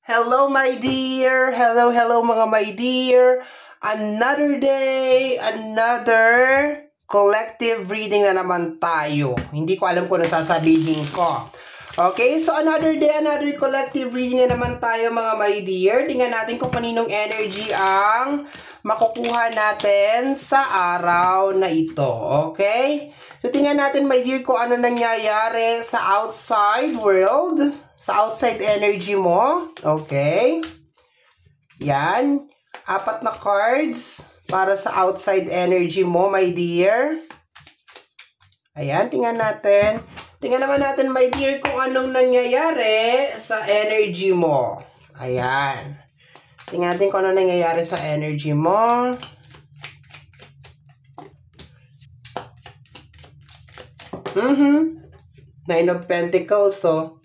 Hello, my dear! Hello, mga my dear! Another day, another collective reading na naman tayo. Hindi ko alam kung ano sasabihin ko. Okay, so another day, another collective reading na naman tayo, mga my dear. Tingnan natin kung kaninong energy ang makukuha natin sa araw na ito. Okay? So, tingnan natin, my dear, kung ano nangyayari sa outside world, sa outside energy mo. Okay? Yan. 4 na cards para sa outside energy mo, my dear. Ayan, tingnan natin. Tingnan naman natin, my dear, kung anong nangyayari sa energy mo. Ayan. Tingnan natin kung ano nangyayari sa energy mo. Nine of Pentacles, so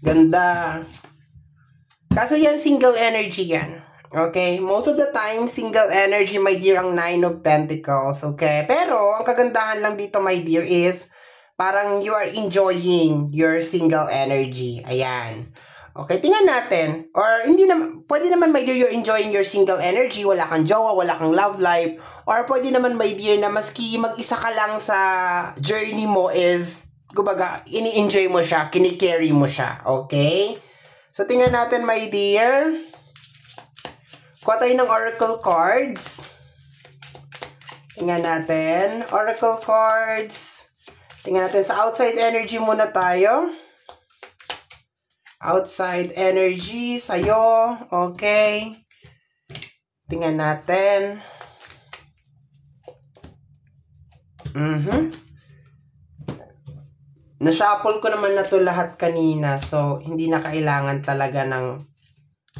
ganda. Kaso yan, single energy yan. Okay? Most of the time, single energy, my dear, ang 9 of Pentacles. Okay? Pero, ang kagandahan lang dito, my dear, is parang you are enjoying your single energy. Ayan. Okay, tingnan natin. Or, hindi naman, pwede naman, my dear, you're enjoying your single energy. Wala kang jowa, wala kang love life. Or, pwede naman, my dear, na maski mag-isa ka lang sa journey mo is, kumbaga, ini-enjoy mo siya, kini-carry mo siya. Okay? So, tingnan natin, my dear. Kuha tayo ng oracle cards. Tingnan natin. Oracle cards. Tingnan natin sa outside energy muna tayo. Outside energy sa'yo. Okay. Tingnan natin. Na-shuffle ko naman na to lahat kanina. So, hindi na kailangan talaga ng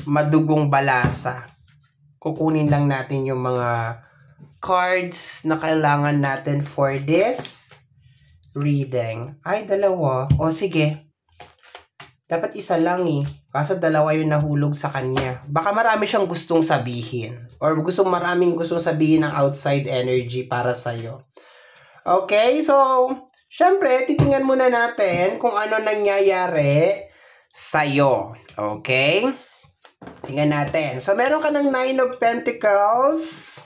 madugong balasa. Kukunin lang natin yung mga cards na kailangan natin for this reading. Ay, dalawa. O, sige. Dapat isa lang eh. Kaso dalawa yung nahulog sa kanya. Baka marami siyang gustong sabihin. Or maraming gustong sabihin ng outside energy para sa'yo. Okay, so syempre, titingnan muna natin kung ano nangyayari sa'yo. Okay? Tingnan natin. So, meron ka ng 9 of Pentacles.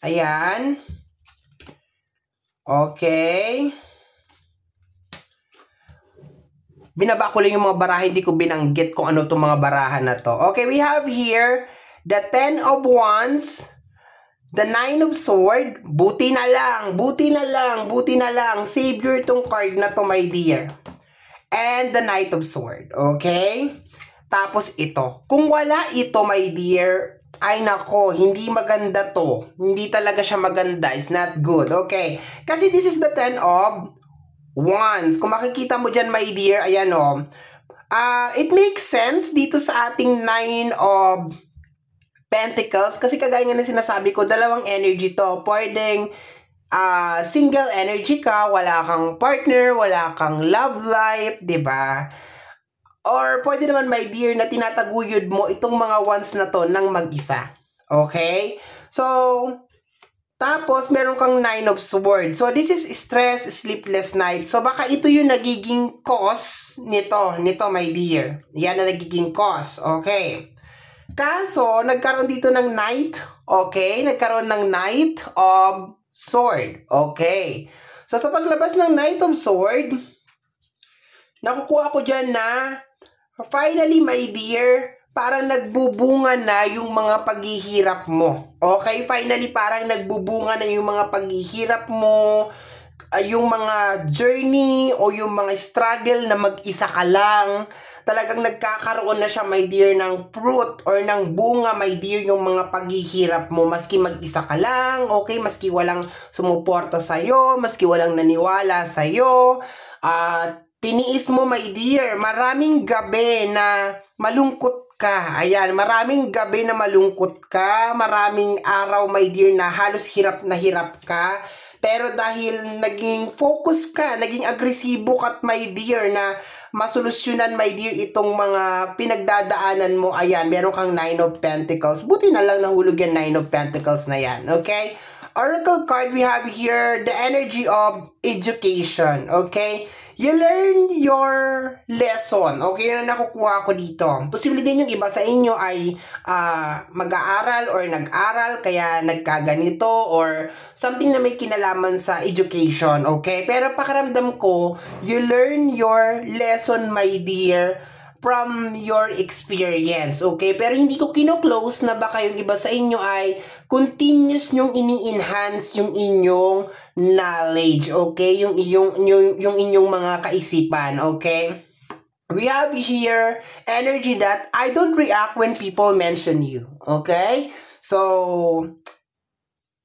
Ayan. Okay. Binaba ko lang yung mga baraha. Hindi ko binanggit kung ano itong mga barahan na to. Okay, we have here the 10 of Wands. The 9 of Swords, buti na lang, buti na lang, buti na lang. Savior itong card na to, my dear. And the Knight of Swords, okay? Tapos ito. Kung wala ito, my dear, ay nako, hindi maganda to. Hindi talaga siya maganda. It's not good, okay? Kasi this is the 10 of Wands. Kung makikita mo dyan, my dear, ayan o. It makes sense dito sa ating 9 of Pentacles, kasi kagaya nga na sinasabi ko, dalawang energy to. Pwedeng single energy ka, wala kang partner, wala kang love life, 'di ba? Or pwede naman, my dear, na tinataguyod mo itong mga wands na to ng mag-isa. Okay? So, tapos meron kang 9 of Swords. So, this is stress, sleepless night. So, baka ito yung nagiging cause nito, my dear. Yan na nagiging cause. Okay? Kaso, nagkaroon dito ng Knight, okay? Nagkaroon ng Knight of Sword, okay? So, sa paglabas ng Knight of Sword, nakukuha ko dyan na, finally, my dear, parang nagbubunga na yung mga paghihirap mo. Okay? Finally, parang nagbubunga na yung mga paghihirap mo, yung mga journey o yung mga struggle na mag-isa ka lang. Talagang nagkakaroon na siya, my dear, ng fruit or ng bunga, my dear, yung mga paghihirap mo. Maski mag-isa ka lang, okay? Maski walang sumuporta sa'yo, maski walang naniwala sa'yo. Tiniis mo, my dear. Maraming gabi na malungkot ka. Ayan, maraming gabi na malungkot ka. Maraming araw, my dear, na halos hirap na hirap ka. Pero dahil naging focus ka, naging agresibo ka, my dear, na masolusyonan, my dear, itong mga pinagdadaanan mo. Ayan, meron kang 9 of Pentacles. Buti na lang nahulog yan 9 of Pentacles na yan. Okay? Oracle card, we have here the energy of education. Okay? You learn your lesson. Okay, yun ang nakukuha ko dito. Posible din yung iba sa inyo ay mag-aaral or nag-aral kaya nagkaganito or something na may kinalaman sa education. Okay, pero pakiramdam ko, you learn your lesson, my dear, from your experience, okay? Pero hindi ko kino-close na baka yung iba sa inyo ay continuous nyong ini-enhance yung inyong knowledge, okay? Yung inyong mga kaisipan, okay? We have here energy that I don't react when people mention you, okay? So,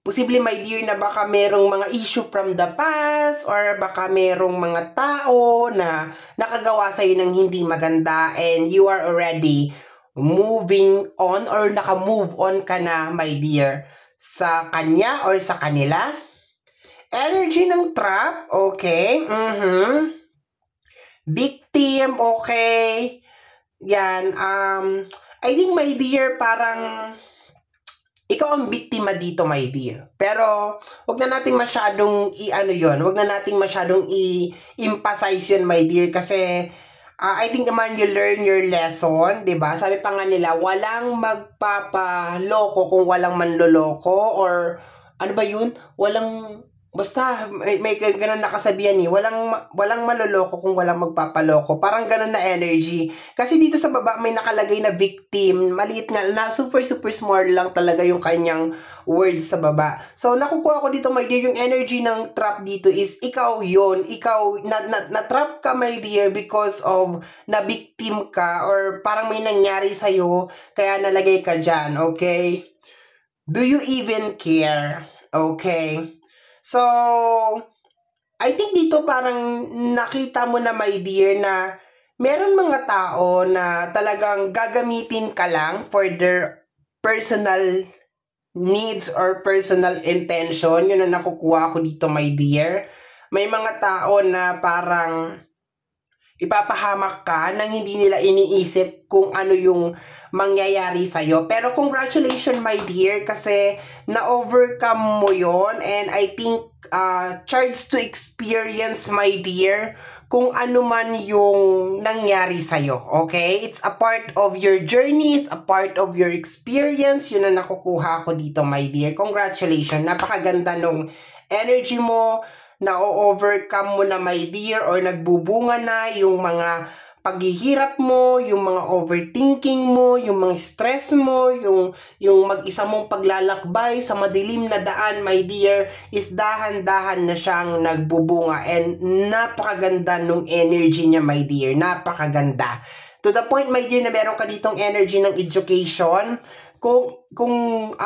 posible, my dear, na baka merong mga issue from the past or baka merong mga tao na nakagawa sa'yo ng hindi maganda and you are already moving on or naka-move on ka na, my dear, sa kanya or sa kanila. Energy ng trap, okay. Victim, okay. Yan, I think, my dear, parang ikaw ang biktima dito, my dear. Pero, wag na natin masyadong wag na natin masyadong i-emphasize yun, my dear. Kasi, I think naman you learn your lesson, diba? Sabi pa nga nila, walang magpapaloko kung walang manloloko. Or, ano ba yun? Basta, may ganun nakasabihan eh. Walang maloloko kung walang magpapaloko. Parang ganun na energy. Kasi dito sa baba, may nakalagay na victim. Maliit nga, na super small lang talaga yung kanyang words sa baba. So, nakukuha ko dito, my dear, yung energy ng trap dito is, ikaw yun. Ikaw, na-trap ka, my dear, because of na-victim ka or parang may nangyari sa'yo, kaya nalagay ka dyan, okay? Do you even care? Okay? So, I think dito parang nakita mo na, my dear, na meron mga tao na talagang gagamitin ka lang for their personal needs or personal intention. Yun ang nakukuha ko dito, my dear. May mga tao na parang ipapahamak ka nang hindi nila iniisip kung ano yung mangyayari sa'yo. Pero congratulations, my dear, kasi na-overcome mo yon, and I think charge to experience, my dear, kung ano man yung nangyari sa'yo, okay? It's a part of your journey, it's a part of your experience. Yun ang nakukuha ko dito, my dear. Congratulations, napakaganda nung energy mo, na-overcome mo na, my dear, or nagbubunga na yung mga paghihirap mo, yung mga overthinking mo, yung mga stress mo, yung mag-isa mong paglalakbay sa madilim na daan, my dear, is dahan-dahan na siyang nagbubunga, and napakaganda nung energy niya, my dear, napakaganda. To the point, my dear, na meron ka ditong energy ng education. Kung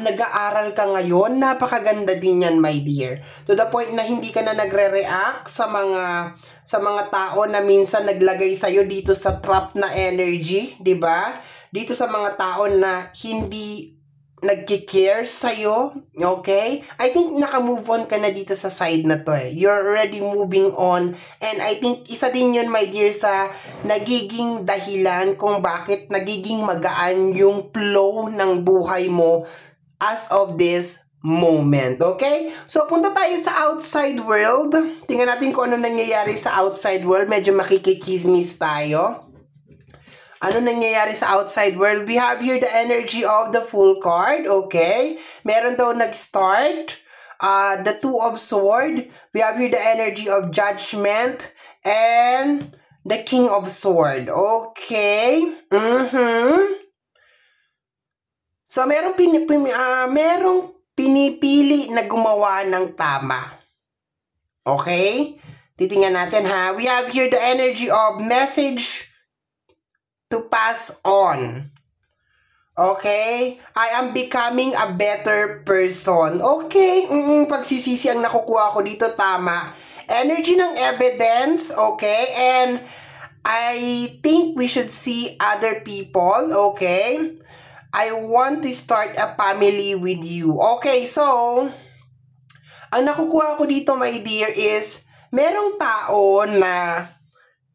nag-aaral ka ngayon, napakaganda din yan, my dear. To the point na hindi ka na nagre-react sa mga tao na minsan naglagay sa'yo dito sa trap na energy, di ba? Dito sa mga tao na hindi nagki-care sa'yo, okay? I think naka-move on ka na dito sa side na to eh. You're already moving on, and I think isa din yun, my dear, sa nagiging dahilan kung bakit nagiging magaan yung flow ng buhay mo as of this moment, okay? So, punta tayo sa outside world. Tingnan natin kung ano nangyayari sa outside world. Medyo makikichismis tayo. Ano nangyayari sa outside world? We have here the energy of the Fool card, okay? Meron daw nag-start. The Two of Swords. We have here the energy of Judgment and the King of Swords, okay? So, merong pinipili na gumawa ng tama. Okay? Titingnan natin, ha? We have here the energy of message to pass on. Okay? I am becoming a better person. Okay? Pagsisisi ang nakukuha ko dito, tama. Energy ng evidence, okay? And I think we should see other people, okay? I want to start a family with you. Okay, so, ang nakukuha ko dito, my dear, is merong tao na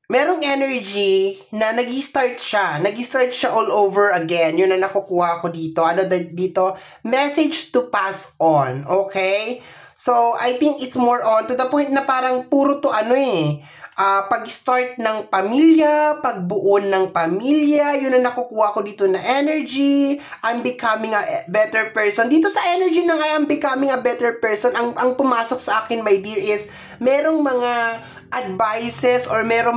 merong energy na nag-start siya all over again. Yun na nakukuha ko dito. Ano dito? Message to pass on. Okay? So, I think it's more on to the point na parang puro to pag-start ng pamilya, pagbuo ng pamilya, yun ang nakukuha ko dito na energy. I'm becoming a better person. Dito sa energy ng I am becoming a better person, ang pumasok sa akin, my dear, is merong mga advices or merong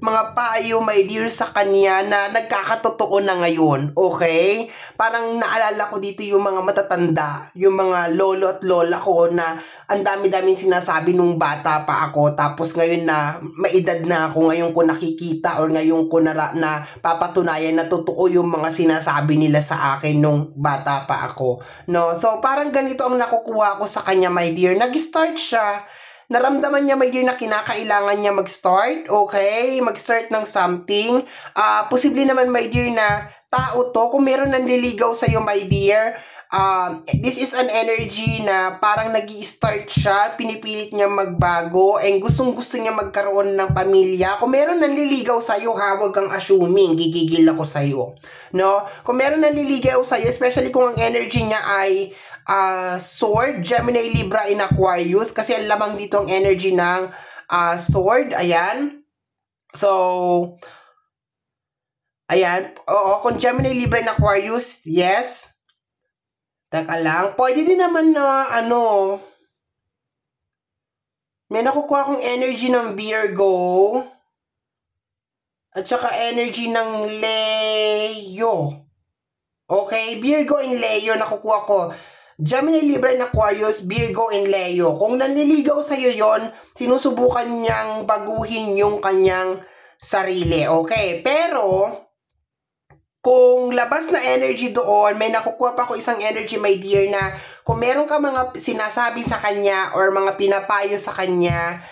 mga payo, my dear, sa kanya na nagkakatotoo na ngayon. Okay? Parang naalala ko dito yung mga matatanda, yung mga lolo at lola ko na ang dami-daming sinasabi nung bata pa ako, tapos ngayon na maedad na ako, ngayon ko nakikita or ngayon ko na papatunayan na totoo yung mga sinasabi nila sa akin nung bata pa ako. No? So parang ganito ang nakukuha ko sa kanya, my dear. Nag-start siya. Naramdaman niya, my dear, na kinakailangan niya mag-start, okay? Mag-start ng something. Posible naman, my dear, na tao to, kung meron nanliligaw sa'yo, my dear, this is an energy na parang nag-i-start siya, pinipilit niya magbago, and gustong-gusto niya magkaroon ng pamilya. Kung meron nanliligaw sa'yo, ha, huwag kang assuming, gigigil ako sa'yo. No? Kung meron nanliligaw sa'yo, especially kung ang energy niya ay sword, Gemini, Libra, in Aquarius, kasi ang lamang dito ang energy ng sword, ayan. So, ayan, oo, kung Gemini, Libra, in Aquarius, yes. Teka lang, pwede din naman na, may nakukuha kong energy ng Virgo, at saka energy ng Leo. Okay, Virgo and Leo, nakukuha ko. Gemini, Libra, and Aquarius, Virgo, and Leo. Kung nanliligaw sa'yo yon, sinusubukan niyang baguhin yung kanyang sarili. Okay, pero kung labas na energy doon, may nakukuha pa ko isang energy, my dear, na kung meron ka mga sinasabi sa kanya or mga pinapayo sa kanya,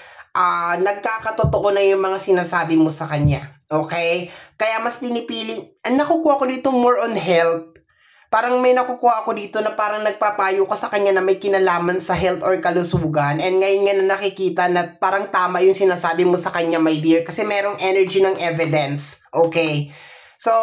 nagkakatotoo na yung mga sinasabi mo sa kanya. Okay? Kaya mas pinipili, ang nakukuha ko dito more on health. Parang may nakukuha ako dito na parang nagpapayo ka sa kanya na may kinalaman sa health or kalusugan. And ngayon nga na nakikita na parang tama yung sinasabi mo sa kanya, my dear. Kasi merong energy ng evidence. Okay? So,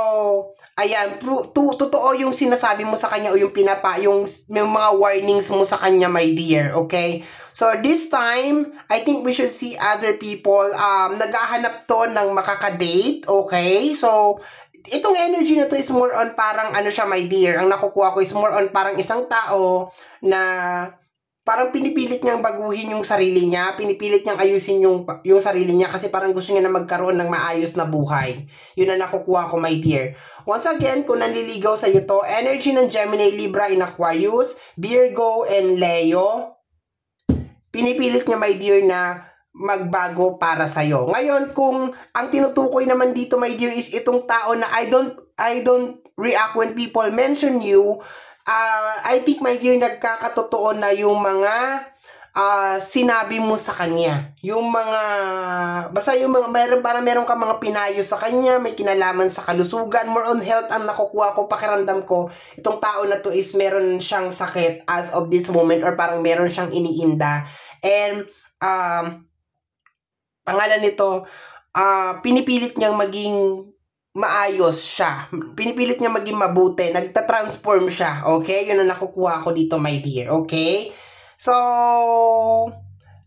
ayan, totoo yung sinasabi mo sa kanya o yung yung mga warnings mo sa kanya, my dear. Okay? So, this time, I think we should see other people. Naghahanap to ng makaka-date. Okay? So, itong energy na to is more on parang siya, my dear. Ang nakukuha ko is more on parang isang tao na parang pinipilit niyang baguhin yung sarili niya, pinipilit niyang ayusin yung sarili niya kasi parang gusto niya na magkaroon ng maayos na buhay. Yun ang nakukuha ko, my dear. Once again, kung nanliligaw sa iyo to, energy ng Gemini, Libra, in Aquarius, Virgo, and Leo, pinipilit niya, my dear, na magbago para sa'yo. Ngayon, kung ang tinutukoy naman dito, my dear, is itong tao na I don't react when people mention you, I think, my dear, nagkakatotoo na yung mga sinabi mo sa kanya. Yung mga, basta yung mga, meron ka mga pinayo sa kanya, may kinalaman sa kalusugan, more on health ang nakukuha ko, pakiramdam ko, itong tao na to is meron siyang sakit as of this moment or parang meron siyang iniinda. And, pangalan nito, pinipilit niyang maging maayos siya. Pinipilit niya maging mabuti. Nagta-transform siya. Okay? Yun ang nakukuha ko dito, my dear. Okay? So,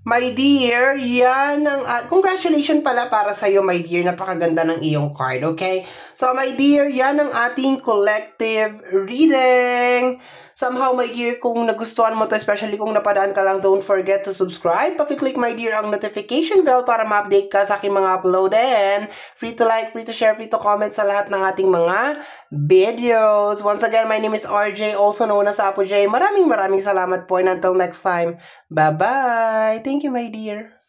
my dear, yan ang... congratulations pala para sa'yo, my dear. Napakaganda ng iyong card. Okay? So, my dear, yan ang ating collective reading. Somehow, my dear, kung nagustuhan mo to, especially kung napadaan ka lang, don't forget to subscribe. Pakiclick, my dear, ang notification bell para ma-update ka sa aking mga upload. And free to like, free to share, free to comment sa lahat ng ating mga videos. Once again, my name is RJ, also known as Apo J. Maraming salamat po, and until next time, bye-bye. Thank you, my dear.